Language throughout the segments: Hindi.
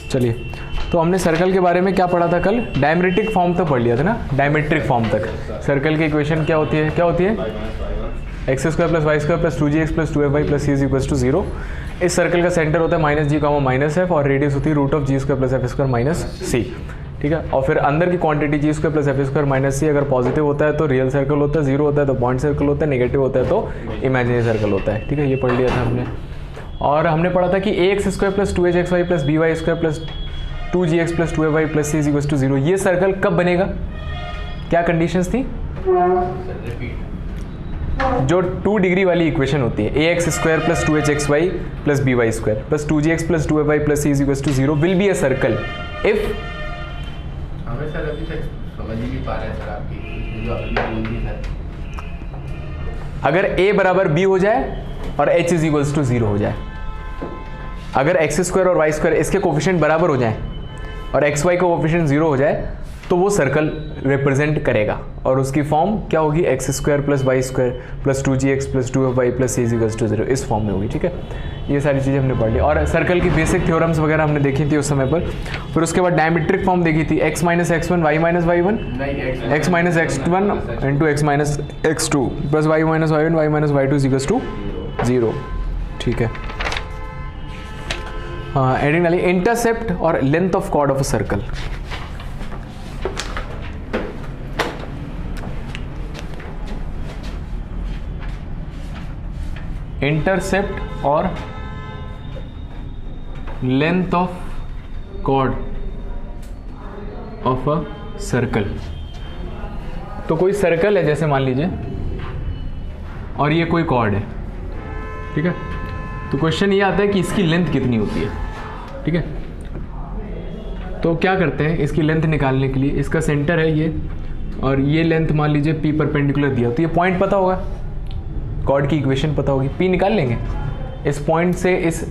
चलिए, तो हमने सर्कल के बारे में क्या पढ़ा था कल? डायमेट्रिक फॉर्म तक पढ़ लिया था ना, डायमेट्रिक फॉर्म तक। सर्कल की इक्वेशन क्या होती है? X square plus y square plus 2gx plus 2fy plus c is equal to 0। इस सर्कल का सेंटर होता है -g, -f और रेडियस होती है √g square plus f square minus c, ठीक है। और फिर अंदर की quantity g square plus f square minus c अगर पॉजिटिव होता है तो रियल सर्कल होता है, 0 होता है तो पॉइंट सर्कल होता है, नेगेटिव होता है तो इमेजिनरी सर्कल होता है, ठीक है। ये पढ़ लिया था हमने। और हमने पढ़ा था कि ax square plus 2hxy plus by square plus 2gx plus 2fy plus c is equal to 0, ये सर्कल कब बनेगा? क्या कंडीशंस थी? जो 2 डिग्री वाली इक्वेशन होती है, ax square plus 2hxy plus by square plus 2gx plus 2fy plus c is equal to 0 will be a circle if, हमें सर अभी तक समझ ही नहीं पा रहे सर आपकी जो आपने बोल दी सर। अगर a बराबर b हो जाए और h इज इक्वल टू 0 हो जाए, अगर एक्स स्क्वायर और वाई स्क्वायर इसके कोफिशिएंट बराबर हो जाए और एक्स वाई का कोफिशिएंट 0 हो जाए तो वो सर्कल रिप्रेजेंट करेगा और उसकी फॉर्म क्या होगी? X square plus y square plus 2gx plus 2fy plus c is equal to 0, इस फॉर्म में होगी, ठीक है। ये सारी चीज़ें हमने पढ़ ली और सर्कल की बेसिक थ्योरम्स वगैरह हमने देखी थी उस समय पर। फिर उसके बाद डायमेट्रिक फॉर्म देखी थी, x minus x1 y minus y1 x minus x1 into x minus x2 plus y minus y1 y minus y2 is equal to 0, ठीक है। एडिंग डाली इंटरसेप्ट और length of chord of a circle. Intercept और length of chord of a circle. तो कोई सर्कल है जैसे मान लीजिए और ये कोई कॉर्ड है, ठीक है। तो क्वेश्चन ये आता है कि इसकी लेंथ कितनी होती है, ठीक है। तो क्या करते हैं इसकी लेंथ निकालने के लिए, इसका सेंटर है ये और ये लेंथ मान लीजिए p परपेंडिकुलर दिया, तो ये पॉइंट पता होगा, कॉर्ड की इक्वेशन पता होगी, p निकाल लेंगे। इस पॉइंट से इस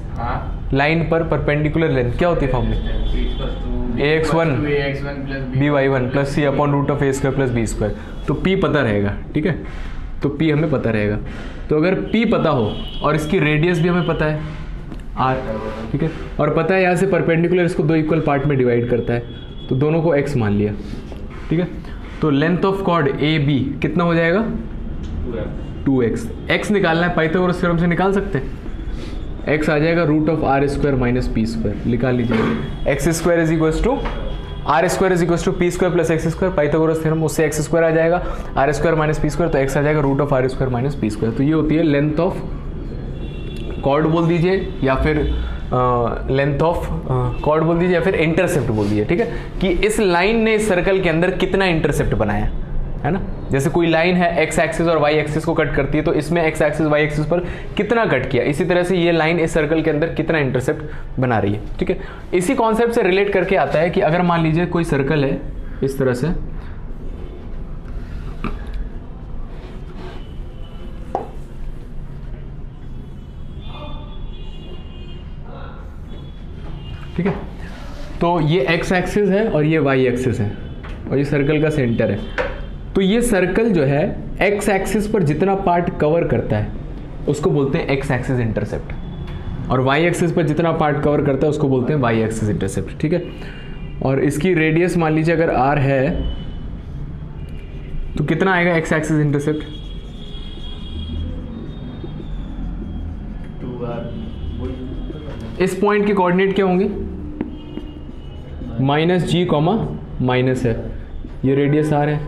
लाइन पर परपेंडिकुलर लेंथ क्या होती है फॉर्मूले? ax1 by1 plus c upon root of a square plus b square. तो p पता रहेगा, ठीक है। तो p हमें पता रहेगा। तो अगर p पता हो और इसकी रेडियस भी हमें पता है r, ठीक है, और पता है यहाँ से परपेंडिकुलर इसको 2 इक्वल पार्ट में डिवाइड करता है, तो दोनों को x मान लिया, ठीक है। तो length of chord A B कितना हो जाएगा? 2x। x निकालना है, पाइथागोरस थ्योरम से निकाल सकते हैं। x आ जाएगा root of r square minus p square, निकाल लीजिए। X square is equal to r square is equal to p square plus x square, Pythagoras theorem, उससे एक्स स्क्वायर आ जाएगा, r square minus p square, तो एक्स आ जाएगा root of r square minus p square. तो ये होती है लेंथ ऑफ कॉर्ड बोल दीजिए या फिर लेंथ ऑफ कॉर्ड बोल दीजिए या फिर इंटरसेप्ट बोल दीजिए, ठीक है। कि इस लाइन ने इस सर्कल के अंदर कितना इंटरसेप्ट बनाया है ना। जैसे कोई लाइन है एक्स एक्सिस और वाई एक्सिस को कट करती है, तो इसमें एक्स एक्सिस वाई एक्सिस पर कितना कट किया, इसी तरह से ये लाइन इस सर्कल के अंदर कितना इंटरसेप्ट बना रही है, ठीक है। इसी कॉन्सेप्ट से रिलेट करके आता है कि अगर मान लीजिए कोई सर्कल है इस तरह से, ठीक है, तो ये एक्स एक्सिस है और ये वाई एक्सिस है और ये सर्कल का सेंटर है। तो ये सर्कल जो है एक्स एक्सिस पर जितना पार्ट कवर करता है उसको बोलते हैं एक्स एक्सिस इंटरसेप्ट, और वाई एक्सिस पर जितना पार्ट कवर करता है उसको बोलते हैं वाई एक्सिस इंटरसेप्ट, ठीक है। और इसकी रेडियस मान लीजिए अगर r है तो कितना आएगा एक्स एक्सिस इंटरसेप्ट? 2r। इस पॉइंट के कोऑर्डिनेट क्या होंगे? -g, माइनस है, ये रेडियस r है,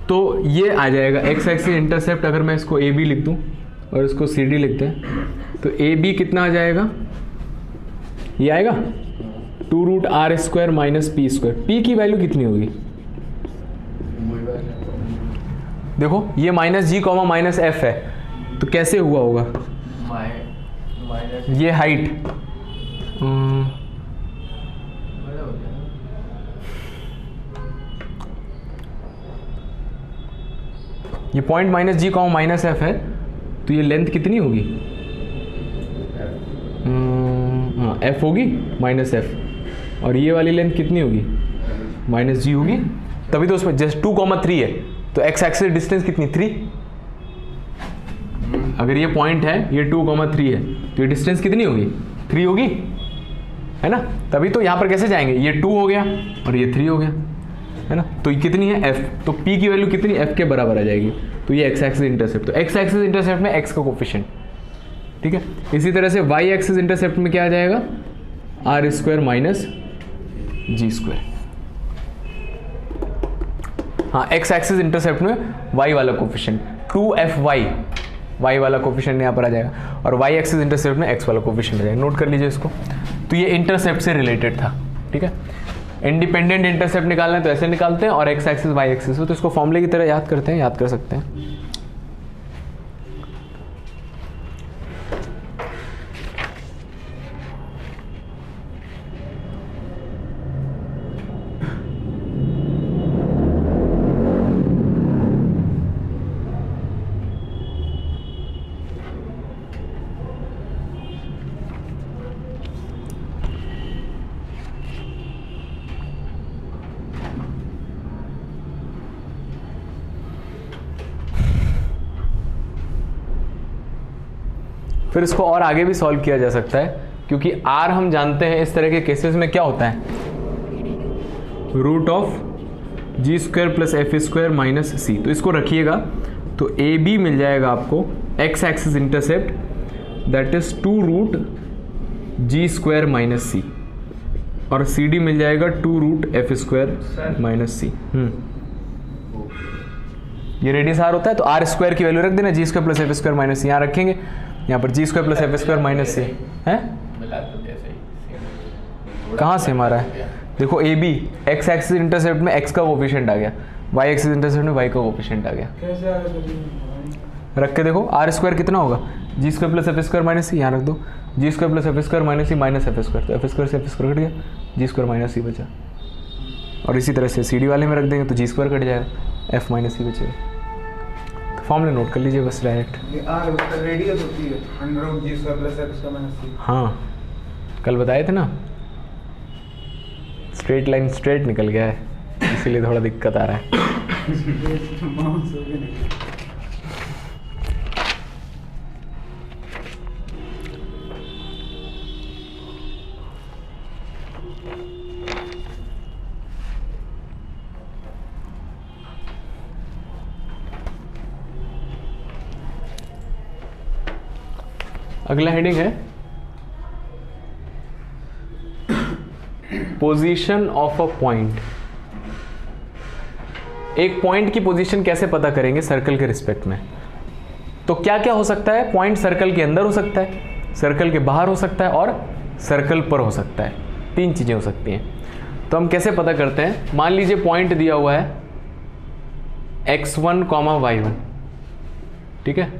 तो ये आ जाएगा एक्स एक्सिस इंटरसेप्ट। अगर मैं इसको ए बी लिख दूं और इसको सी डी लिखते हैं तो ए बी कितना आ जाएगा? ये आएगा 2 root r square minus p square. P की वैल्यू कितनी होगी? देखो ये -g, माइनस एफ है, तो कैसे हुआ होगा? ये हाइट ये पॉइंट -g, माइनस एफ है, तो ये लेंथ कितनी होगी? हाँ एफ होगी माइनस एफ, और ये वाली लेंथ कितनी होगी? -g होगी, तभी तो उसमें जस्ट 2,3 है, तो एक्स एक्सिस डिस्टेंस कितनी? 3। अगर ये पॉइंट है, ये 2,3 है, तो ये डिस्टेंस कितनी होगी? 3 होगी, है ना। तभी तो यहाँ पर कैसे जाएंगे, ये 2 हो गया और ये 3 हो गया, है ना। तो ये कितनी है f, तो p की वैल्यू कितनी f के बराबर आ जाएगी। तो ये x एक्सिस इंटरसेप्ट, तो x एक्सिस इंटरसेप्ट में x का कोफिशिएंट, ठीक है। इसी तरह से y एक्सिस इंटरसेप्ट में क्या आ जाएगा, r स्क्वायर माइनस जी स्क्वायर। हाँ, x एक्सिस इंटरसेप्ट में y वाला कोफिशिएंट 2fy, y वाला कोफिशिएंट यहाँ पर आ जाएगा, और y एक्सिस इंटरसेप्ट में x वाला कोफिशिएंट आ जाएगा। नोट कर लीजिए इसको। तो ये इंटरसेप्ट से रिलेटेड था, ठीक है। इंडिपेंडेंट इंटरसेप्ट निकालना है तो ऐसे निकालते हैं, और x एक्सिस y एक्सिस हो तो इसको फॉर्मूले की तरह याद करते हैं, याद कर सकते हैं। फिर इसको और आगे भी सॉल्व किया जा सकता है, क्योंकि r हम जानते हैं इस तरह के केसेस में क्या होता है, root of g square plus f square minus c. तो इसको रखिएगा, तो ए बी मिल जाएगा आपको x axis intercept, that is 2 root g square minus c, और सी डी मिल जाएगा 2 root f square minus c. ये रेडियस r होता है, तो r स्क्वायर की वैल्यू रख देना, g square plus f square minus c यहाँ रखेंगे, यहाँ पर g square plus f square minus c है। कहाँ से हमारा है, देखो A B x axis intercept में x का कोफिशिएंट आ गया, y एक्सिस इंटरसेप्ट में y का कोफिशिएंट आ गया। कैसे आ गया, रख के देखो, r स्क्वायर कितना होगा, g square plus f square minus c, यहाँ रख दो, g square plus f square minus c minus f square, तो एफ स्क्वायर से एफ स्क्वायर कट गया, जी स्क्वायर माइनस सी बचा। और इसी तरह से सी डी वाले में रख देंगे तो जी स्क्वायर कट जाएगा, एफ माइनस सी बचेगा। तो फॉर्मूला नोट कर लीजिए बस डायरेक्ट। ये r उसका रेडियस होती है under root g square plus f square minus c। हाँ, कल बताए थे ना, स्ट्रेट लाइन स्ट्रेट निकल गया है, इसीलिए थोड़ा दिक्कत आ रहा है। बाउंस हो गया नहीं। अगला हेडिंग है पोजीशन ऑफ अ पॉइंट। एक पॉइंट की पोजीशन कैसे पता करेंगे सर्कल के रिस्पेक्ट में। तो क्या क्या हो सकता है, पॉइंट सर्कल के अंदर हो सकता है, सर्कल के बाहर हो सकता है, और सर्कल पर हो सकता है। 3 चीजें हो सकती हैं। तो हम कैसे पता करते हैं, मान लीजिए पॉइंट दिया हुआ है x1, y1, ठीक है,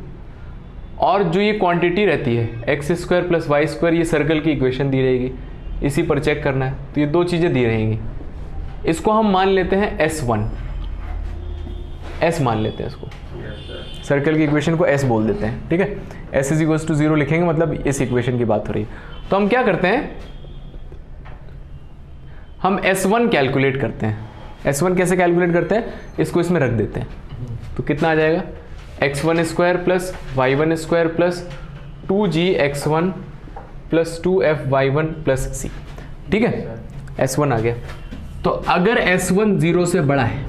और जो ये क्वांटिटी रहती है x square plus y square, ये सर्कल की इक्वेशन दी रहेगी, इसी पर चेक करना है। तो ये 2 चीज़ें दी रहेंगी, इसको हम मान लेते हैं S1, S मान लेते हैं इसको, सर्कल की इक्वेशन को S बोल देते हैं, ठीक है। S इज इक्वल्स टू 0 लिखेंगे, मतलब इस इक्वेशन की बात हो रही है। तो हम क्या करते हैं, हम S1 कैलकुलेट करते हैं। S1 कैसे कैलकुलेट करते हैं, इसको इसमें रख देते हैं, तो कितना आ जाएगा, x1 square plus y1 square plus 2gx1 plus 2fy1 plus c, ठीक है। S1 आ गया। तो अगर S1 0 से बड़ा है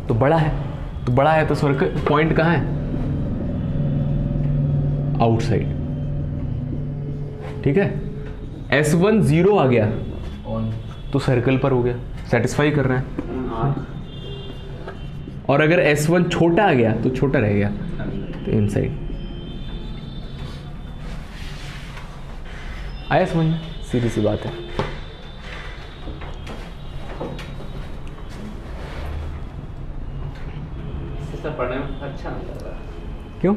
तो बड़ा है, तो बड़ा है तो सर्कल पॉइंट कहाँ है, आउटसाइड, ठीक है। S1 0 आ गया तो सर्कल पर हो गया, सेटिस्फाई कर रहा है। और अगर S1 छोटा आ गया तो छोटा रह गया, तो इनसाइड। आया समझ में, सीधी सी बात है। सब पढ़ने में अच्छा नहीं लग रहा, क्यों,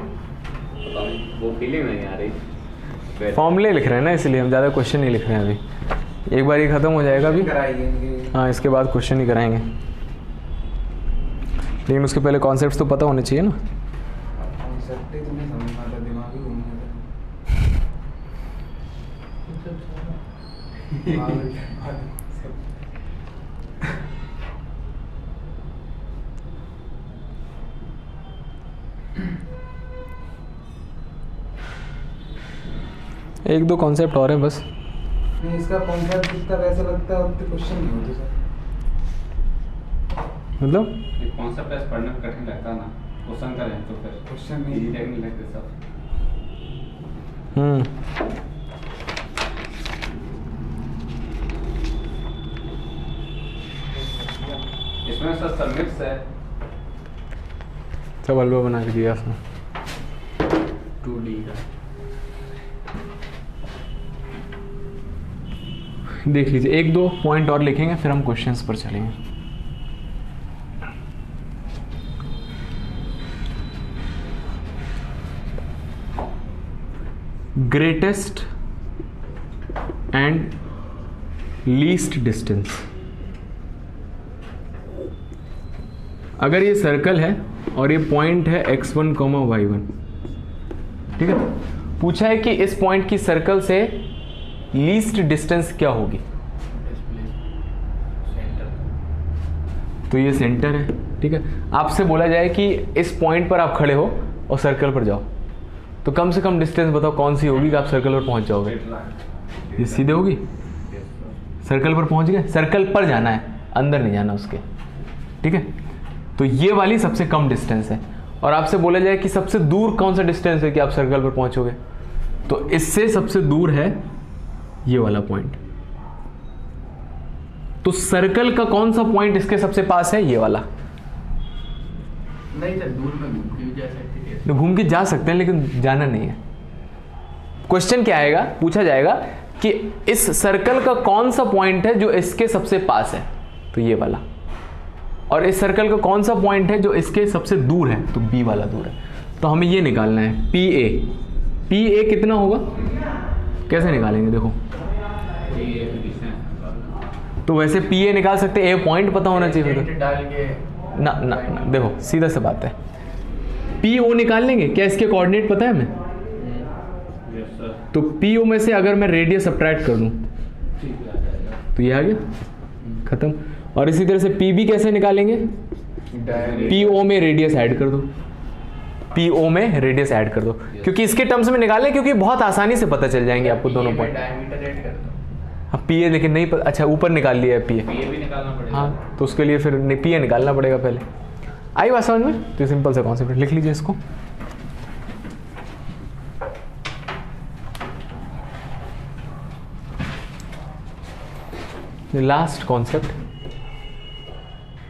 वो फीलिंग नहीं आ रही। फॉर्मूले लिख रहे हैं ना, इसलिए हम ज़्यादा क्वेश्चन नहीं लिख रहे हैं अभी। एक बार ये खत्म हो जाएगा अभी, कराएंगे। हाँ, इसके बाद क्वेश्चन ही कराएंगे, लेकिन उसके पहले कॉन्सेप्ट्स तो पता होने चाहिए ना। कॉन्सेप्ट ही तो नहीं समझ में आता, दिमाग ही घूम जाता। एक दो कॉन्सेप्ट और हैं बस, नहीं, इसका कॉन्सेप्ट जितना वैसा लगता है उतने क्वेश्चन नहीं होते सर। मतलब ये कॉन्सेप्ट ऐसे पढ़ने में कठिन लगता है ना, क्वेश्चन करें तो फिर क्वेश्चन इजी नहीं लगने लगते सब। इसमें सर सब मिक्स है। सब हलवा बना के दिया उसने। 2D का देख लीजिए, एक दो पॉइंट और लिखेंगे फिर हम क्वेश्चंस पर चलेंगे। Greatest and least distance. अगर ये सर्कल है और ये पॉइंट है x1, y1, ठीक है, पूछा है कि इस पॉइंट की सर्कल से लीस्ट डिस्टेंस क्या होगी। Display centre. तो ये सेंटर है, ठीक है। आपसे बोला जाए कि इस पॉइंट पर आप खड़े हो और सर्कल पर जाओ, तो कम से कम डिस्टेंस बताओ कौन सी होगी कि आप सर्कल पर पहुंच जाओगे। ये सीधे होगी, सर्कल पर पहुंच गए, सर्कल पर जाना है, अंदर नहीं जाना उसके, ठीक है। तो ये वाली सबसे कम डिस्टेंस है। और आपसे बोला जाए कि सबसे दूर कौन सा डिस्टेंस है कि आप सर्कल पर पहुंचोगे, तो इससे सबसे दूर है ये वाला पॉइंट। तो सर्कल का कौन सा पॉइंट इसके सबसे पास है, ये वाला। नहीं सर, दूर में घूम के भी जा सकते हैं। तो घूम के जा सकते हैं लेकिन जाना नहीं है। क्वेश्चन क्या आएगा, पूछा जाएगा कि इस सर्कल का कौन सा पॉइंट है जो इसके सबसे पास है, तो ये वाला। और इस सर्कल का कौन सा पॉइंट है जो इसके सबसे दूर है, तो बी वाला दूर है। तो हमें ये निकालना है पी ए। पी ए कितना होगा, कैसे निकालेंगे, देखो। ये डिस्टेंस तो वैसे पी ए निकाल सकते हैं, ए पॉइंट पता होना चाहिए टेंट डाल के ना, ना ना देखो सीधा सा बात है, पी ओ निकाल लेंगे। क्या इसके कोऑर्डिनेट पता है हमें? Yes sir. तो पी ओ में से अगर मैं रेडियस सब्ट्रैक्ट कर दूं ठीक है, आ जाएगा। तो ये आ गया, खत्म। और इसी तरह से पी बी कैसे निकालेंगे, डायरेक्ट पी ओ में रेडियस ऐड कर दो, पी ओ में रेडियस ऐड कर दो, क्योंकि इसके टर्म्स में निकालें, क्योंकि बहुत आसानी से पता चल जाएंगे आपको दोनों पॉइंट। डायमीटर ऐड कर दो। अब पी ए लेकिन नहीं पता, अच्छा ऊपर निकाल लिया है पी ए, ये भी निकालना पड़ेगा। हाँ तो उसके लिए फिर पी ए निकालना पड़ेगा पहले। आई बात समझ में? तो सिंपल सा कॉन्सेप्ट, लिख लीजिए इसको। Last concept,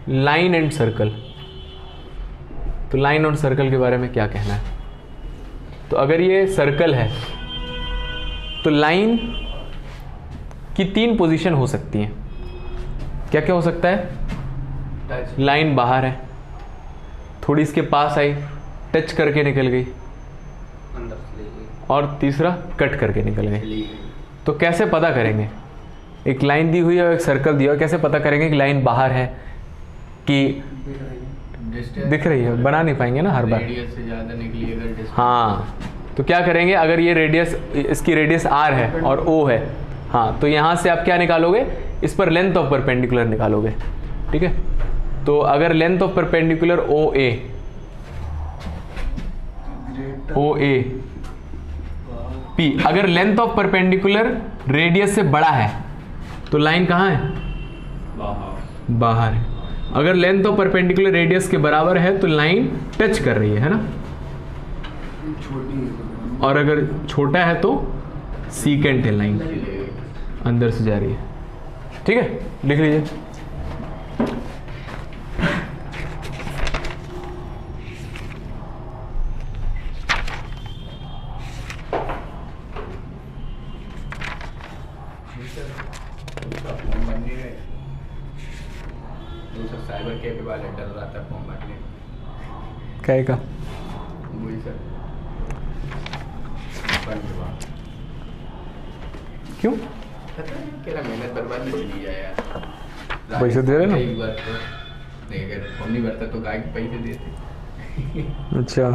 line and circle. तो लाइन और सर्कल के बारे में क्या कहना है? तो अगर ये सर्कल है तो लाइन की 3 पोजीशन हो सकती हैं। क्या क्या हो सकता है? टच लाइन बाहर है, थोड़ी इसके पास आई, टच करके निकल गई, अंदर से ले गई। और तीसरा कट करके निकल गई। चली तो कैसे पता करेंगे? एक लाइन दी हुई है और एक सर्कल दिया, और कैसे पता करेंगे कि लाइन बाहर है कि डिस्टेंस दिख रही है? बना नहीं पाएंगे ना हर बार। रेडियस से ज़्यादा निकली अगर डिस्टेंस। हाँ, तो क्या करेंगे, अगर ये रेडियस, इसकी रेडियस r है और o है, हाँ, तो यहाँ से आप क्या निकालोगे, इस पर लेंथ ऑफ परपेंडिकुलर निकालोगे, ठीक है। तो अगर length of perpendicular O A P, अगर लेंथ ऑफ परपेंडिकुलर रेडियस से बड़ा है तो लाइन कहाँ है? बाहर। बाहर है। अगर लेंथ ऑफ परपेंडिकुलर रेडियस के बराबर है तो लाइन टच कर रही है ना। छोटी है। और अगर छोटा है तो सीकेंट है, लाइन अंदर से जा रही है, ठीक है। लिख लीजिए। फॉर्म बनने गए तो सब साइबर कैफे वाले डर रहा था फॉर्म भरने। क्या का? वही सर बन गया। क्यों? पता नहीं क्या मेहनत बर्बाद में चली जाए यार। पैसे दे रहे ना? एक बार तो नहीं, अगर फॉर्म नहीं भरता तो गाय के पैसे देते। अच्छा,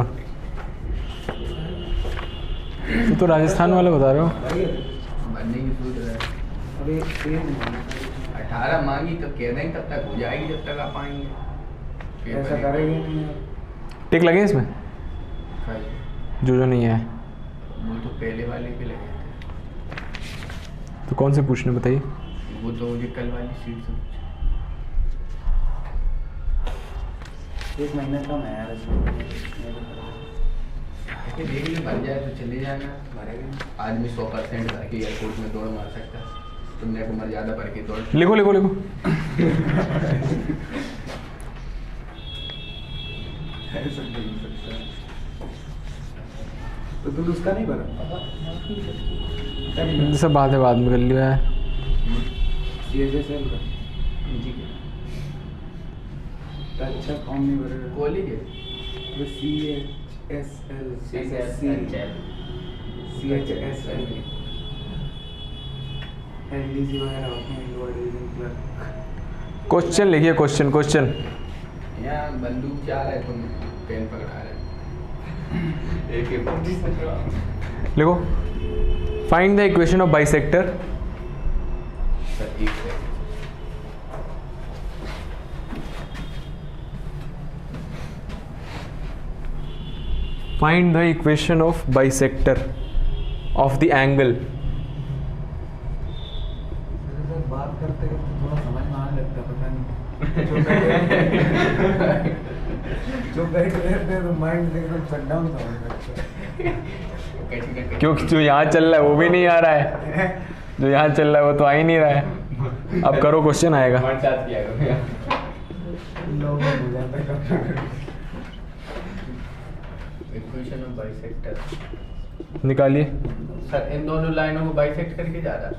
तो राजस्थान वाला बता रहे हो? बनने की सोच रहा है। अरे तेज 18 मांगी तो कह दें तब तक हो जाएगी जब तक आप आएंगे। फिर ऐसा बनेगा। करेंगे नहीं। टिक लगे इसमें? खाई। जो नहीं है वो तो पहले वाले पे लगे तो कौन से पूछने बताइए। वो तो मुझे कल वाली सीट से एक महीने कम है यार पूछा। देख ले भर जाए तो चले जाना, भरेगा आदमी 100% भर के एयरपोर्ट में दौड़ मार सकता है। तुमने को मर ज़्यादा भर के दौड़ लिखो लिखो लिखो। ऐसा नहीं हो सकता। तो तुम उसका नहीं भरा? सब बात है, बाद में कर लिया है। CHSL का जी तो अच्छा फॉर्म नहीं भरेगा। कॉलेज है वो CHSL LDC वगैरह होते हैं, लोअर डिवीजन क्लर्क। क्वेश्चन लिखिए, क्वेश्चन क्वेश्चन। यहाँ बंदूक चाल है, तुम पेन पकड़ा रहे एक ही लिखो find the equation of bisector. Sir एक है find the equation of bisector of the angle. बात करते करते थोड़ा समझ में आने लगता, पता नहीं जो बैठ रहते हैं तो माइंड एकदम शट डाउन सा हो जाता है। क्योंकि जो यहाँ चल रहा है वो भी नहीं आ रहा है, जो यहाँ चल रहा है वो तो आ ही नहीं रहा है। अब करो, क्वेश्चन आएगा। हमारे साथ किया करो लोग हो जाता है कंप्यूटर। इक्वेशन ऑफ बाइसेक्टर निकालिए सर, इन दोनों लाइनों को बाइसेक्ट करके जा रहा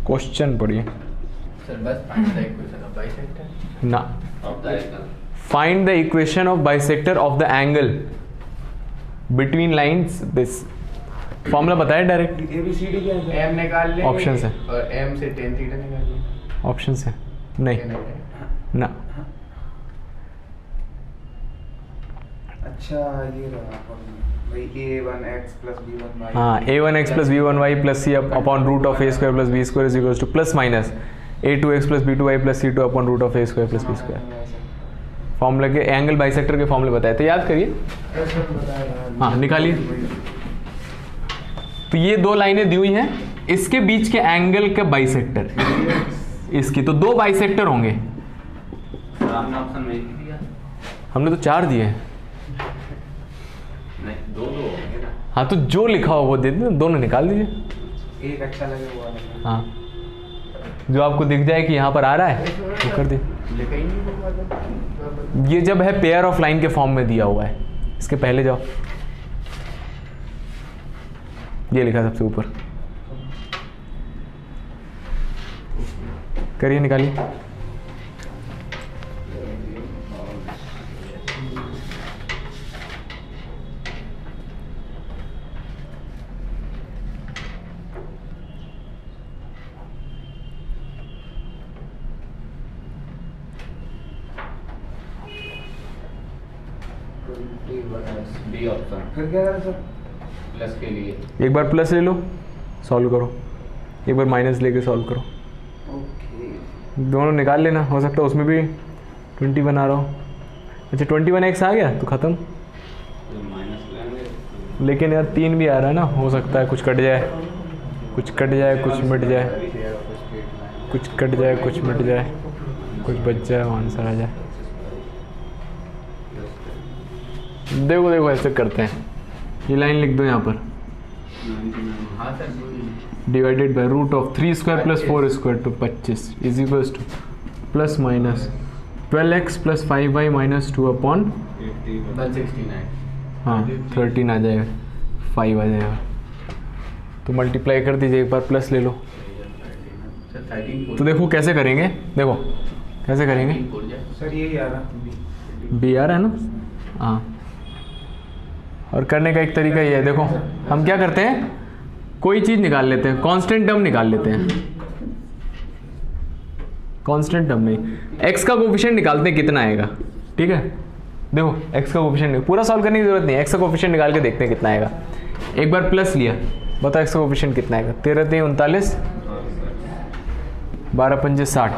क्वेश्चन पढ़िए सर। बस find the equation of bisector ना। Of the angle. Find the equation of bisector of the angle between lines this. Formula बताया डायरेक्ट। ABCD क्या है? एम निकाल ले Options है। और एम से टेन थीटा निकाल ले। ऑप्शन है नहीं ना। अच्छा ये रहा भाई, A1x plus B1y। हाँ, a1x plus b1y plus c upon root of a square plus b square is equals to plus minus a2x plus b2y plus c2 upon root of a square plus b square. Formula के एंगल बाइसेक्टर के फॉर्मूले बताए तो याद करिए। हाँ, निकालिए। तो ये दो लाइनें दी हुई हैं, इसके बीच के एंगल का बाइसेक्टर इसकी, तो दो बाइसेक्टर होंगे। आपने ऑप्शन में एक दिया, हमने तो 4 दिए हैं। नहीं दो होंगे ना। हाँ, तो जो लिखा हो वो दे दीजिए, दोनों निकाल दीजिए। एक अच्छा लगे वो वाला। हाँ, जो आपको दिख जाए कि यहाँ पर आ रहा है वो कर दे। लिखा ही नहीं होगा। ये जब है पेयर ऑफ लाइन के फॉर्म में दिया हुआ है, इसके पहले जाओ, ये लिखा सबसे ऊपर। करिए, निकालिए। डी ऑप्शन फिर क्या करें सर? प्लस के लिए एक बार प्लस ले लो, सॉल्व करो। एक बार माइनस लेके सॉल्व करो। ओके। दोनों निकाल लेना, हो सकता है उसमें भी 20 बना रहा हो। अच्छा, 21x आ गया तो ख़त्म। माइनस लेंगे। लेकिन यार 3 भी आ रहा है ना, हो सकता है कुछ कट जाए, कुछ कट जाए, कुछ मिट जाए, कुछ कट जाए, कुछ मिट जाए, कुछ बच जाए, आंसर आ जाए। देखो देखो, ऐसे करते हैं। ये लाइन लिख दो यहाँ पर, हाँ sir, divided by root of 3 square plus 4 square to 25 is equals to plus minus 12x plus 5y minus 2 upon 169। हाँ 13 आ जाएगा, 5 आ जाएगा। तो मल्टीप्लाई कर दीजिए, एक बार प्लस ले लो। सर 13 तो देखो कैसे करेंगे, देखो कैसे करेंगे। सर यही आ रहा। बी आ रहा है ना। हाँ, और करने का एक तरीका ये है, देखो हम क्या करते हैं, कोई चीज़ निकाल लेते हैं, कांस्टेंट टर्म निकाल लेते हैं। कांस्टेंट टर्म नहीं, x का कोफिशिएंट निकालते हैं कितना आएगा। ठीक है, देखो x का कोफिशिएंट पूरा सॉल्व करने की जरूरत नहीं है, x का कोफिशिएंट निकाल के देखते हैं कितना आएगा। एक बार प्लस लिया, बताओ x का कोफिशिएंट कितना आएगा। 13 3 39, 12 5 60,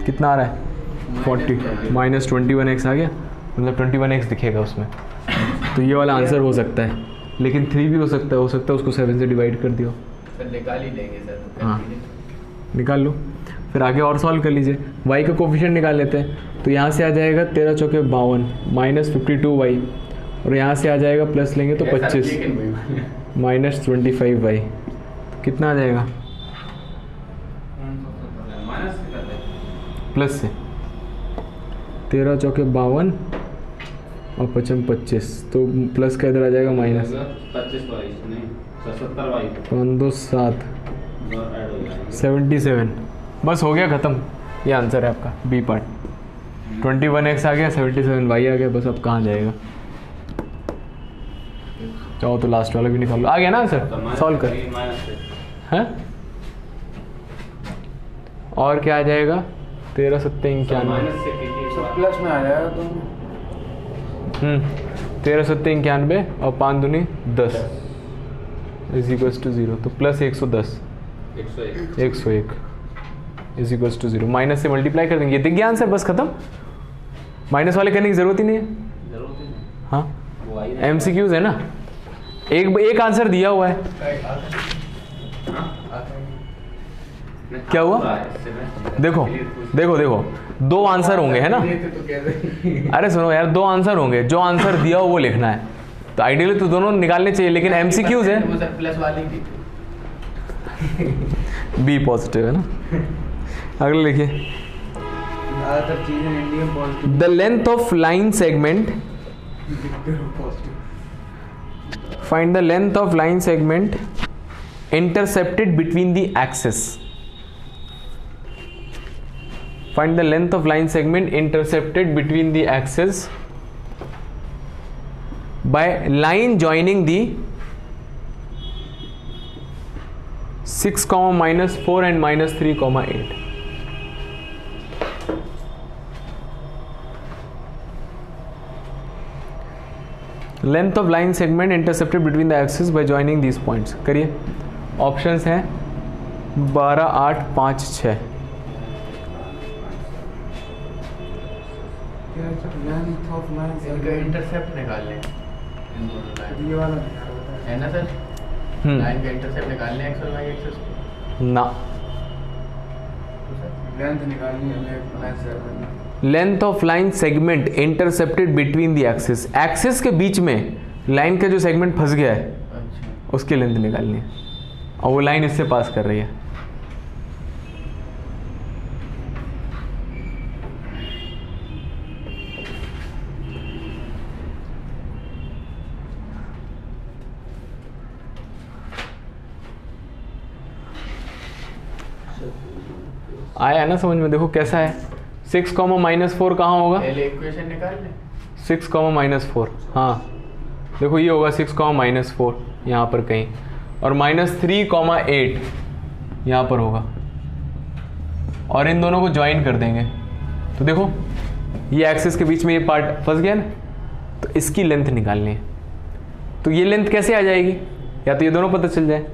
कितना आ रहा है 40 माइनस 21x आ गया, मतलब 21x दिखेगा उसमें। तो ये वाला आंसर हो सकता है। लेकिन 3 भी हो सकता है उसको 7 से डिवाइड कर दियो। सर निकाल ही लेंगे सर। हाँ निकाल लो, फिर आगे और सॉल्व कर लीजिए। y का कोफिशिएंट निकाल लेते हैं, तो यहाँ से आ जाएगा 13 चौके 52 माइनस 52y, और यहाँ से आ जाएगा प्लस लेंगे तो 25 माइनस 25y, तो कितना आ जाएगा प्लस से 13 चौके 52 और 55 25, तो प्लस का इधर आ जाएगा माइनस 77, बस हो गया ख़त्म। ये आंसर है आपका बी पार्ट। 21x आ गया, 77y आ गया, बस अब कहाँ जाएगा। चाहो तो लास्ट वाला भी निकाल लो। आ गया ना आंसर, सॉल्व कर। हैं और क्या आ जाएगा 13 7 91, प्लस में आ जाएगा तो 13 7 91 और 5 दूनी 10 इज इक्वल्स टू 0, तो plus 110 101 is equals to 0। Minus से मल्टीप्लाई कर देंगे, ये दिख गया आंसर, बस खत्म। माइनस वाले करने की जरूरत ही नहीं है। हाँ MCQs है ना, एक आंसर दिया हुआ है। क्या हुआ देखो देखो देखो, 2 आंसर होंगे है ना। अरे सुनो यार, 2 आंसर होंगे, जो आंसर दिया हो वो लिखना है, तो आइडियली तो दोनों निकालने चाहिए, लेकिन MCQs है। प्लस वाली थी बी पॉजिटिव है ना। अगले लिखिए, ज़्यादातर चीज़ें Indian positive. The length of line segment, find the length of line segment intercepted between the axis. Find the length of line segment intercepted between the axes by line joining the 6, minus 4 and minus 3, 8. Length of line segment intercepted between the axes by joining these points. करिए, ऑप्शंस हैं 12, 8, 5, 6। लेंथ ऑफ लाइन इनका इंटरसेप्ट निकाल लें, इन दोनों लाइन ये वाला है ना सर। लाइन का इंटरसेप्ट निकाल लें एक्स और वाई एक्सिस को। ना, लेंथ निकालनी है, लाइन से length of line segment intercepted between the axis, axis के बीच में लाइन का जो सेगमेंट फंस गया है अच्छा, उसकी लेंथ निकालनी है, और वो लाइन इससे पास कर रही है। आया है ना समझ में? देखो कैसा है, 6, -4 कहाँ होगा? पहले इक्वेशन निकाल लें। 6, -4, हाँ देखो ये होगा 6, -4 यहाँ पर कहीं, और -3, 8 यहाँ पर होगा, और इन दोनों को ज्वाइन कर देंगे। तो देखो ये एक्सिस के बीच में ये पार्ट फंस गया ना, तो इसकी लेंथ निकालनी है। तो ये लेंथ कैसे आ जाएगी? या तो ये दोनों पता चल जाए,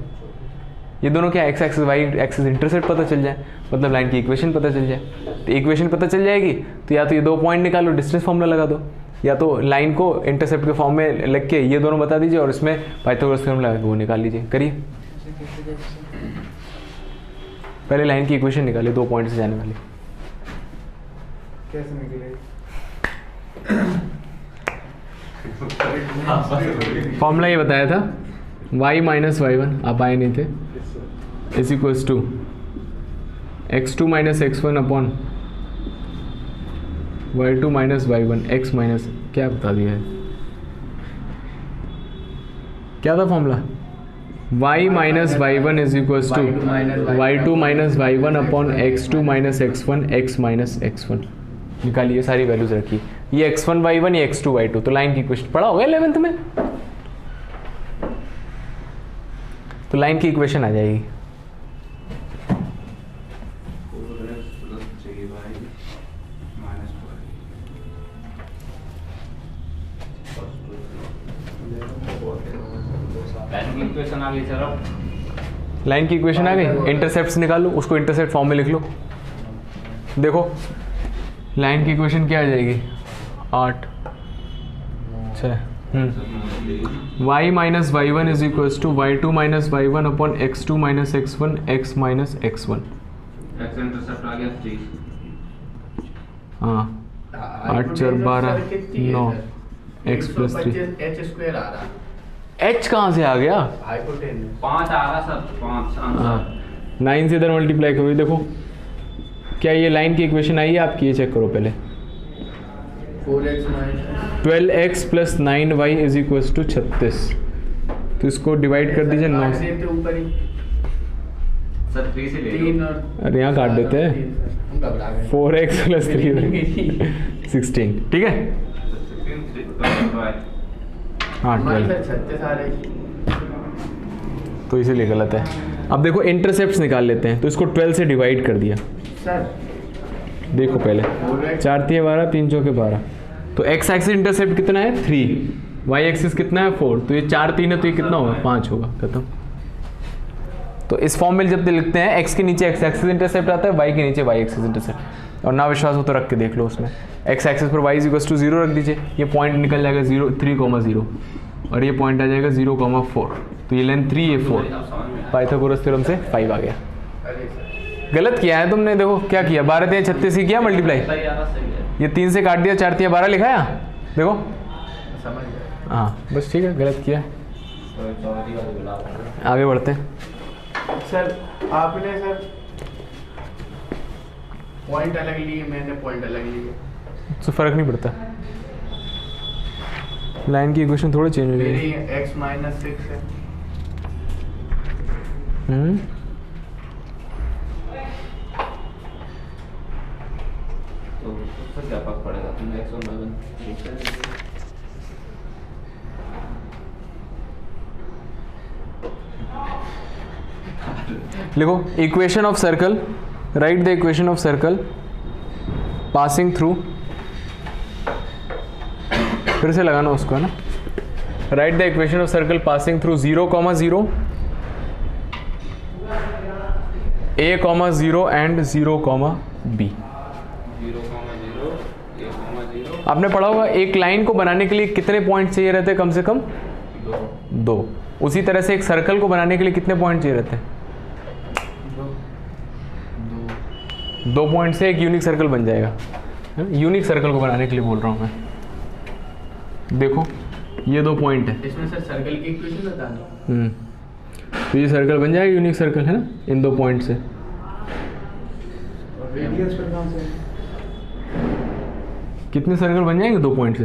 ये दोनों क्या x axis y axis intercept पता चल जाए, मतलब लाइन की इक्वेशन पता चल जाए। तो इक्वेशन पता चल जाएगी तो या तो ये 2 पॉइंट निकालो, डिस्टेंस फॉर्मूला लगा दो, या तो लाइन को इंटरसेप्ट के फॉर्म में लिख के ये दोनों बता दीजिए, और इसमें पाइथागोरस थ्योरम लगा के वो निकाल लीजिए। करिए, पहले लाइन की इक्वेशन निकालिए 2 पॉइंट से जाने वाली। कैसे निकलेगी? फॉर्मूला ये बताया था, y - y1, आप आए नहीं थे, is equals to x2 - x1 upon y2 - y1 x minus, क्या बता दिया है, क्या था formula? y - y1 is equals to y2 - y1 upon x2 - x1 x minus x1। निकालिए, सारी वैल्यूज रखिए, ये x1 y1, ये x2 y2। तो लाइन की इक्वेशन पढ़ा होगा 11th में, तो लाइन की इक्वेशन आ जाएगी। इक्वेशन आ गई सर, अब लाइन की इक्वेशन आ गई, इंटरसेप्ट्स निकालो, उसको इंटरसेप्ट फॉर्म में लिख लो। देखो लाइन की इक्वेशन क्या आ जाएगी, 8, 6, y minus y one is equals to y two minus y one upon x two minus x one x minus x one. X intercept आ गया 3। हाँ 8 4 12 9 एक्स प्लस 3 एच स्क्वायर आ रहा, एच कहाँ से आ गया? हाइपोटेन्यूज 5 आ रहा सर, 5 हाँ आंसर। 9 से इधर मल्टीप्लाई करो, देखो क्या ये लाइन की इक्वेशन आई है आपकी, ये चेक करो पहले। 4x minus 12x plus 9y is equals to 36। तो इसको डिवाइड कर दीजिए 9 से। ऊपर ही सर 3 से ले 3 लो। और अरे यहाँ काट देते हैं। हम घबरा गए। 4x प्लस 3 16, ठीक है। 16 हाँ हमारे 12, सर 36 आ रही। तो इसीलिए गलत है। अब देखो इंटरसेप्ट्स निकाल लेते हैं, तो इसको 12 से डिवाइड कर दिया। सर देखो पहले 4 3 12 3 चौके 12, तो x एक्सिस इंटरसेप्ट कितना है 3, y एक्सिस कितना है 4, तो ये 4 3 है तो ये कितना होगा 5 होगा, खत्म। तो इस फॉर्म में जब लिखते हैं x के नीचे x एक्सिस इंटरसेप्ट आता है, y के नीचे y एक्सिस इंटरसेप्ट। और ना विश्वास हो तो रख के देख लो उसमें, x एक्सिस पर y इक्वल्स टू 0 रख दीजिए, ये पॉइंट निकल जाएगा 0 3,0 और ये पॉइंट आ जाएगा 0,4, तो ये लेंथ 3 ये 4, पाइथागोरस थ्योरम से 5 आ गया। अरे सर गलत किया है तुमने, देखो क्या किया, 12 3 36 ही किया मल्टीप्लाई, सही आ रहा, सही है। ये 3 से काट दिया, 4 3 12 लिखा है, देखो समझ गए। हाँ बस ठीक है, गलत किया। तो चौधरी वाली बुला आगे बढ़ते हैं। सर आपने सर पॉइंट अलग लिए, मैंने पॉइंट अलग लिए। उससे फर्क नहीं पड़ता, लाइन की इक्वेशन थोड़ी चेंज हो मेरी जाएगी। x माइनस 6 है। तो उससे क्या फर्क पड़ेगा, तुम एक्स और वाई देखते हैं। लिखो equation of circle, right the equation of circle passing through, फिर से लगाना उसको, है ना। Right the equation of circle passing through 0, 0 a, 0 and 0, b। 0, 0 0। आपने पढ़ा होगा एक लाइन को बनाने के लिए कितने पॉइंट चाहिए रहते हैं, कम से कम 2। उसी तरह से एक सर्कल को बनाने के लिए कितने पॉइंट चाहिए रहते हैं? 2 पॉइंट से एक यूनिक सर्कल बन जाएगा, है ना? यूनिक सर्कल को बनाने के लिए बोल रहा हूँ मैं। देखो ये 2 पॉइंट है, इसमें सर सर्कल की इक्वेशन बताना। तो ये सर्कल बन जाएगा यूनिक सर्कल, है ना, इन 2 पॉइंट से। और रेडियस पर कहाँ से? कितने सर्कल बन जाएंगे 2 पॉइंट से?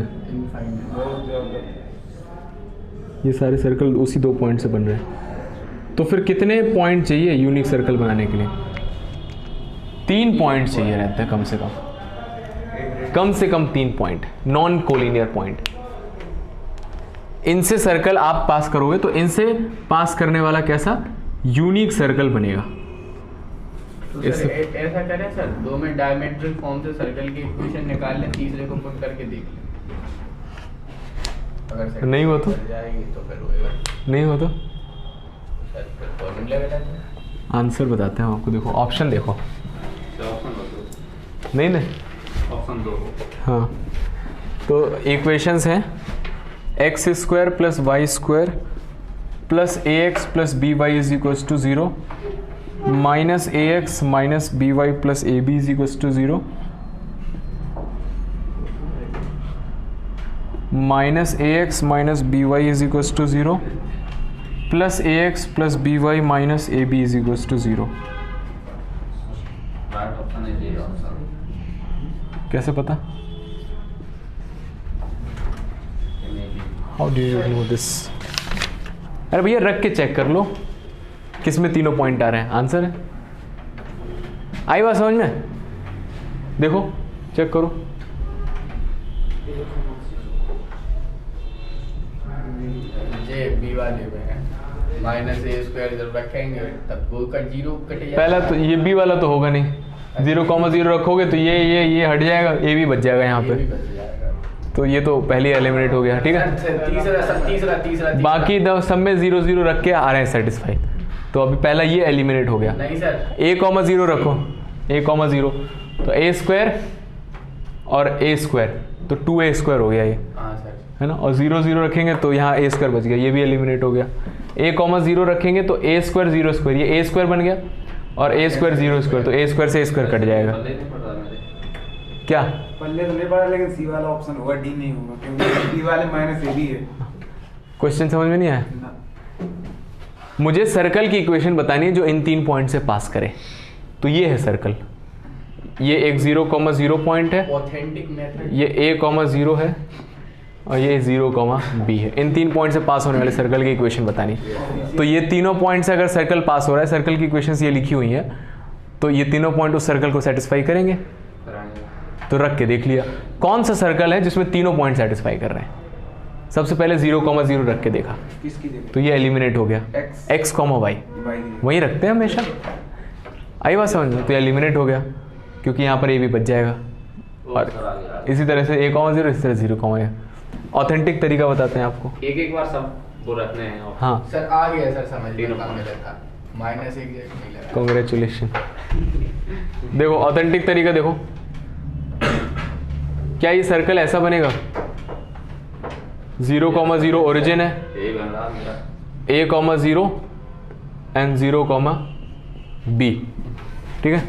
ये सारे सर्कल उसी 2 पॉइंट से बन रहे हैं। तो फिर कितने पॉइंट चाहिए यूनिक सर्कल बनाने के लिए? 3 पॉइंट चाहिए रहते हैं कम से कम 3 पॉइंट, नॉन कोलिनियर पॉइंट। इनसे सर्कल आप पास करोगे तो इनसे पास करने वाला कैसा यूनिक सर्कल बनेगा। तो सर ऐसा करें सर, 2 में डायमेट्रिक फॉर्म से सर्कल की इक्वेशन निकाल लें, तीसरे को पुट करके देख लें। अगर सर्कल नहीं हुआ तो? बन जाएगी तो फिर होएगा, नहीं हो तो सर फिर फॉर्मूले बता दें। आंसर बताते हैं आपको, देखो ऑप्शन देखो। ऑप्शन दो, नहीं ऑप्शन 2। हाँ, तो इक्वेशंस हैं x square plus y square plus a x plus b y is equals to 0, minus a x minus b y plus a b is equals to 0, minus a x minus b y is equals to 0 plus a x plus b y minus a b is equals to 0। Right option है ये ऑप्शन। कैसे पता? How do you know this? अरे भैया रख के चेक कर लो किस में तीनों पॉइंट आ रहे हैं, आंसर है। आई बात समझ में? देखो चेक करो, ये बी वाले में है, माइनस ए स्क्वायर इधर रखेंगे तब वो का 0 कट जाएगा। पहला तो ये बी वाला तो होगा नहीं, 0,0 रखोगे तो ये हट जाएगा, ए भी बच जाएगा यहाँ ये भी पे, बच जाएगा। तो ये तो पहले एलिमिनेट हो गया, ठीक है। तीसरा बाकी सब में 0 0 रख के आ रहे हैं सेटिस्फाई, तो अभी पहला ये एलिमिनेट हो गया। नहीं सर, a,0 रखो, a,0 तो a स्क्वायर और a स्क्वायर, तो 2a स्क्वायर हो गया ये। हाँ सर, है ना, और 0 0 रखेंगे तो यहाँ ए स्क्वायर बच गया, ये भी एलिमिनेट हो गया। a कॉमा 0 रखेंगे तो a स्क्वायर 0 स्क्वायर, ये a स्क्वायर बन गया, और a स्क्वायर 0 स्क्वायर, तो a स्क्वायर से a स्क्वायर कट जाएगा। पल्ले नहीं पड़ रहा मेरे। क्या पल्ले तो नहीं पड़ा, लेकिन सी वाला ऑप्शन होगा, डी नहीं होगा, क्योंकि डी वाले माइनस ए भी है क्वेश्चन समझ में नहीं आया? ना। मुझे सर्कल की इक्वेशन बतानी है जो इन 3 पॉइंट से पास करे। तो ये है सर्कल, ये एक 0,0 पॉइंट है, ऑथेंटिक मेथड। ये a,0 है, और ये 0,b है। इन 3 पॉइंट से पास होने वाले सर्कल की इक्वेशन बतानी है। तो ये तीनों पॉइंट से अगर सर्कल पास हो रहा है, सर्कल की इक्वेशन ये लिखी हुई है, तो ये तीनों पॉइंट उस सर्कल को सेटिस्फाई करेंगे। कराएंगे। तो रख के देख लिया कौन सा सर्कल है जिसमें तीनों पॉइंट सेटिस्फाई कर रहे हैं। सबसे पहले 0,0 रख के देखा, किसकी जगह? तो ये एलिमिनेट हो गया, X, x, y वाई की वहीं रखते हैं हमेशा। आई बात समझ में? तो ये एलिमिनेट हो गया क्योंकि यहाँ पर a भी बच जाएगा। और सर आ गया। इसी तरह से a,0, इसी तरह 0,a। ऑथेंटिक तरीका बताते हैं आपको। एक बार सब वो रखने हैं और हाँ, सर आ गया सर, समझ में तीनों काम में था। -1 नहीं लगा। कॉन्ग्रेचुलेशन। देखो ऑथेंटिक तरीका देखो, क्या ये सर्कल ऐसा बनेगा? 0,0 ओरिजिन है, ये बन रहा मेरा। a,0 एंड 0,b, ठीक है।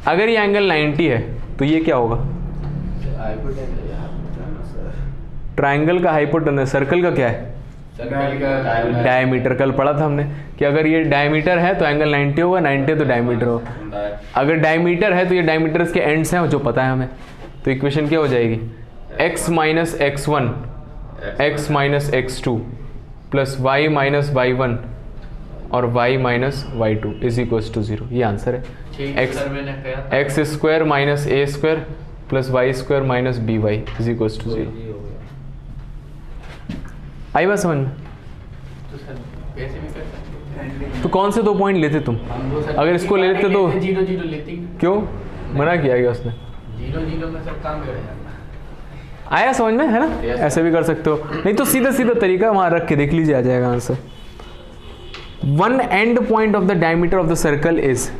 अगर ये एंगल 90 है तो ये क्या होगा? ट्राइंगल का हाइपोटेनस, सर्कल का क्या है? सर्कल का डायमीटर। कल पढ़ा था हमने कि अगर ये डायमीटर है तो एंगल 90 होगा, 90 तो डायमीटर होगा। अगर डायमीटर है तो ये डायमीटर के एंड्स हैं जो पता है हमें। तो इक्वेशन क्या हो जाएगी? x minus x1 x minus x2 plus y minus y1 और y minus y2 is equals to 0। ये आंसर है। ठीक है x सर, मैंने कहा था। X square minus a square plus y square minus by is equals to 0। ये हो गया। आई बात समझ में? तो सर कैसे भी कर सकते हैं। तो कौन से 2 पॉइंट लेते तुम? हम दो सर अगर इसको ले लेते तो 0 लेते। क्यों मना किया गया उसने? 0 में सब काम कर जाता। आया समझ में, है ना? Yes, ऐसे भी कर सकते हो, नहीं तो सीधा सीधा तरीका वहां रख के देख लीजिए, आ जाएगा answer. 1 end point of the diameter of the circle is,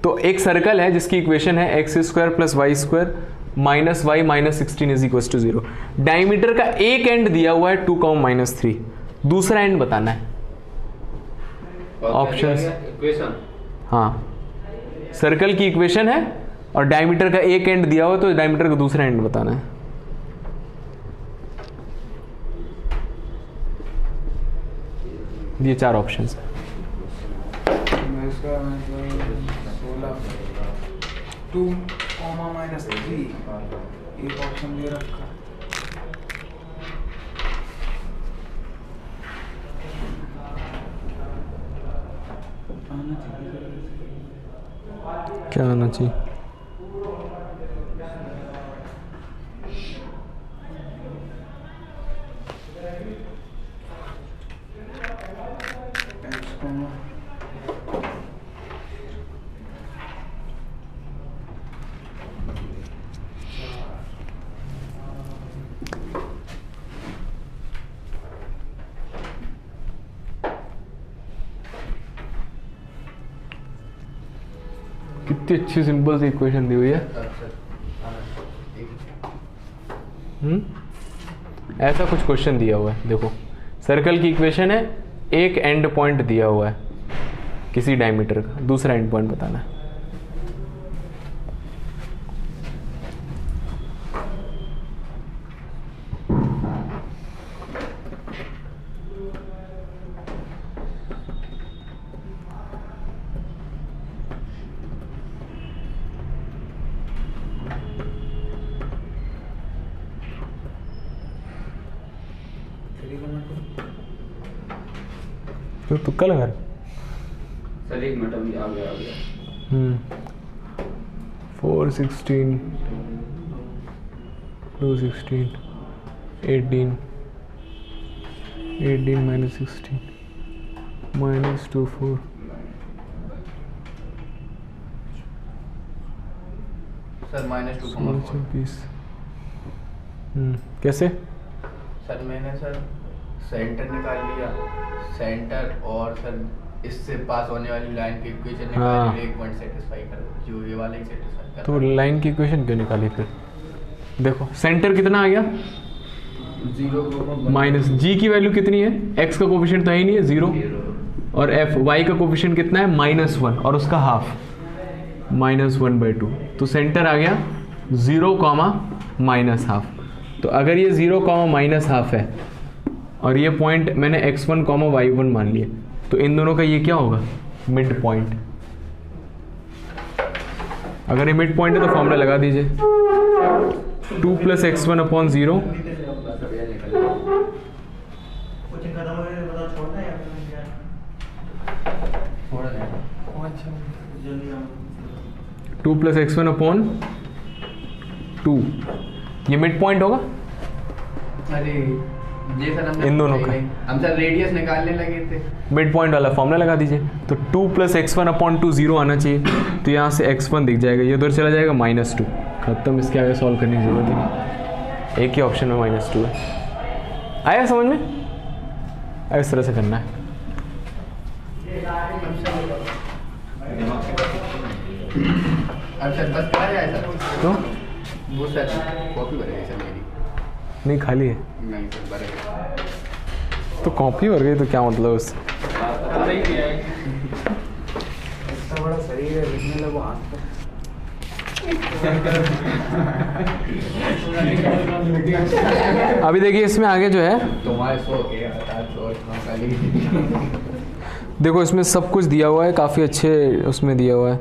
तो एक सर्कल है जिसकी इक्वेशन है x square plus y square minus y minus 16 is equal to 0। Diameter का एक एंड दिया हुआ है 2,-3, दूसरा एंड बताना है। Options. इक्वेशन। हाँ, सर्कल की इक्वेशन है और डायमीटर का एक एंड दिया हुआ, तो डायमीटर का दूसरा एंड बताना है। ये 4 ऑप्शंस है। मैं इसका 16 2, -3 एक ऑप्शन दे रखा। आना चाहिए। क्या आना चाहिए? X comma कितनी अच्छी सिंपल सी इक्वेशन दी हुई है। ऐसा कुछ क्वेश्चन दिया हुआ है, देखो सर्कल की इक्वेशन है, एक एंड पॉइंट दिया हुआ है किसी डायमीटर का, दूसरा एंड पॉइंट बताना है। तो तुक्का लगा रहे? सर एक मिनट अभी आ गया 4, 16, 2, 16, 18 minus 16 minus 2, 4 सर -2, 24। कैसे? सर मैंने सर सेंटर निकाल लिया, सेंटर और सर इससे पास होने वाली लाइन की इक्वेशन हाँ। निकाल ली, एक पॉइंट सेटिस्फाई कर जो ये वाला ही सेटिस्फाई कर। तो लाइन की इक्वेशन क्यों निकाली फिर? देखो सेंटर कितना आ गया, 0, माइनस जी की वैल्यू कितनी है, एक्स का कोफिशिएंट तो है ही नहीं है 0, और एफ वाई का कोफिशिएंट कितना है -1 और उसका हाफ -1/2, तो सेंटर आ गया 0, -1/2। तो अगर ये 0, -1/2 है और ये पॉइंट मैंने x1, y1 मान लिया, तो इन दोनों का ये क्या होगा, मिड पॉइंट। अगर ये मिड पॉइंट है तो फॉर्मूला लगा दीजिए, 2 + x1/0 2 + x1/2, ये मिड पॉइंट होगा अरे ये सर हमने इन दोनों का। हम सर रेडियस निकालने लगे थे। मिड पॉइंट वाला फॉर्मूला लगा दीजिए, तो 2 + x1/2 0 आना चाहिए, तो यहाँ से x1 दिख जाएगा, ये उधर चला जाएगा -2, खत्म, इसके आगे सॉल्व करने की जरूरत ही नहीं, एक ही ऑप्शन में -2 है। आया समझ में, इस तरह से करना है। अब सर बस करा जाए सर, तो वो सर कॉपी भरेगी सर मेरी, नहीं खाली है, नहीं सर भरेगा। तो कॉपी भर गई तो क्या मतलब उससे। इतना बड़ा शरीर है, लिखने लगो हाथ पर। अभी देखिए इसमें आगे जो है, तुम्हारे 100 के 800 खाली। देखो इसमें सब कुछ दिया हुआ है, काफ़ी अच्छे उसमें दिया हुआ है।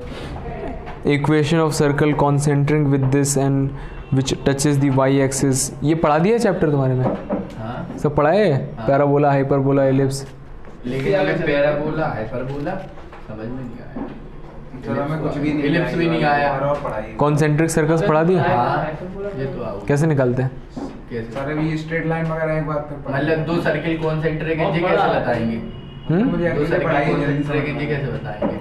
Equation of circle concentric with this and which touches the y axis, ये पढ़ा दिया चैप्टर तुम्हारे में, हाँ सब पढ़ा है, पैराबोला, हाइपरबोला, एलिप्स। लेकिन हमें पैराबोला हाइपरबोला समझ में नहीं आया, चलो हमें कुछ भी नहीं, एलिप्स भी नहीं आया। और पढ़ाई कॉन्सेंट्रिक सर्कल्स पढ़ा दिया, हाँ ये तो आओ कैसे निकालते हैं। कैसे सारे भी स्ट्रेट लाइन वगैरह एक बात पे मतलब 2 सर्किल कॉन्सेंट्रिक है जी कैसे बताएंगे, मुझे 2 अकेले सर्किल पढ़ाई कॉन्सेंट्रिक है जी कैसे बताएंगे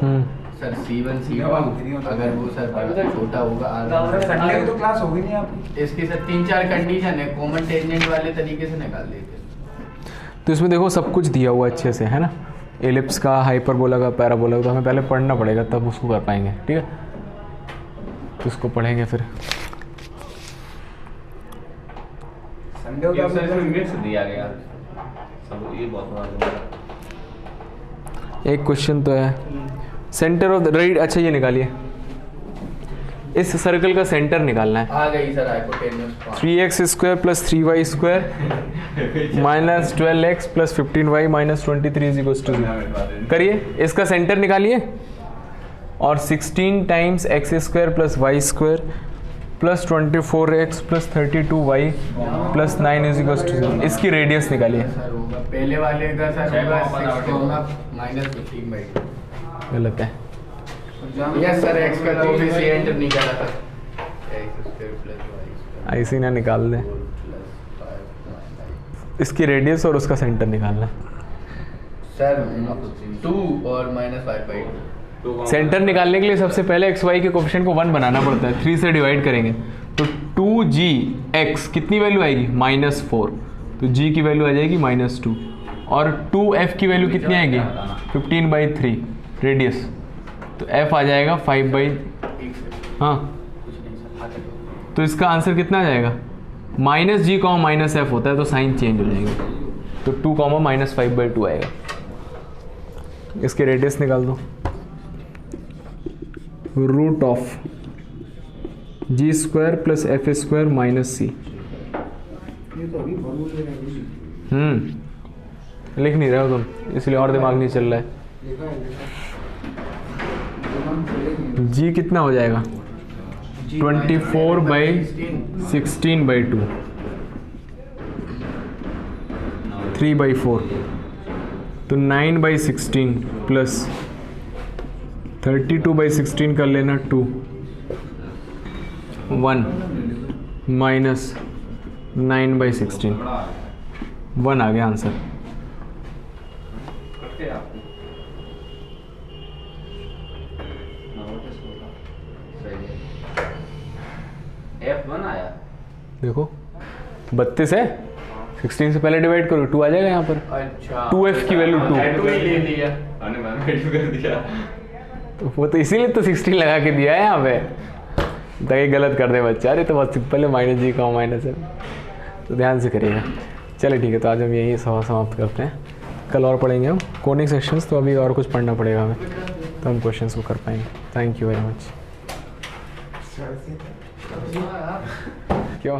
सर, C1 C2 अगर वो सर छोटा होगा संडे को तो क्लास होगी नहीं आपकी। इसके सर 3-4 कंडीशन है, कॉमन टेंजेंट वाले तरीके से निकाल देते हैं। तो इसमें देखो सब कुछ दिया हुआ अच्छे से है ना, एलिप्स का, हाइपरबोला का, पैराबोला का, तो हमें पहले पढ़ना पड़ेगा तब उसको कर पाएंगे, ठीक है, तो उसको पढ़ेंगे फिर। संडे को तो आपने मिक्स दिया गया सब, ये बहुत बड़ा। एक क्वेश्चन तो है, सेंटर ऑफ द राइट, अच्छा ये निकालिए, इस सर्कल का सेंटर निकालना है। आ गई sir hypotenuse 3x² + 3y² - 12x + 15y - 23 = 0। करिए, इसका सेंटर निकालिए, और 16 times x² + y² + 24x + 32y + 9 = 0, इसकी रेडियस निकालिए। सर होगा पहले वाले का सर होगा 6, गलत है, यस सर x का कोएफिशिएंट निकाला था, x² + y² ऐसे ही ना निकाल दें, 4 + 5 इसकी रेडियस और उसका सेंटर निकालना है। सर 2 और -5/2 सेंटर निकालने के लिए सबसे पहले एक्स वाई के कोफिशिएंट को 1 बनाना पड़ता है, 3 से डिवाइड करेंगे तो 2gx कितनी वैल्यू आएगी, -4, तो g की वैल्यू आ जाएगी -2, और 2f की वैल्यू कितनी आएगी, 15/3 रेडियस, तो f आ जाएगा 5/, हाँ, तो इसका आंसर कितना आ जाएगा, -g, -f होता है तो साइन चेंज हो जाएंगे, तो 2, -5/2 आएगा। इसके रेडियस निकाल दो, root of g² + f² - c। ये तो अभी फॉर्मूले में लिख नहीं रहे हो तुम, इसलिए और दिमाग नहीं चल रहा है। लिखा है g कितना हो जाएगा, 24/16/2, 3/4, तो 9/16 प्लस 32/16 कर लेना 2, 1 माइनस 9/16, 1 आ गया आंसर। करते आपको नोटिस होगा सही है। F1 आया, देखो 32 है, 16 से पहले डिवाइड करो, 2 आ जाएगा यहाँ पर। अच्छा 2f की वैल्यू 2, ले लिया, आने मैंने कर दिया। तो वो तो इसीलिए तो 16 लगा के दिया है यहाँ पे। ताकि गलत कर दे बच्चा। अरे तो बहुत सिंपल है, माइनस जी का माइनस है, तो ध्यान से करिएगा। चलिए ठीक है, तो आज हम यही समाप्त करते हैं। कल और पढ़ेंगे हम कोडिंग सेक्शंस, तो अभी और कुछ पढ़ना पड़ेगा हमें, तो हम क्वेश्चंस को कर पाएंगे। Thank you very much. क्या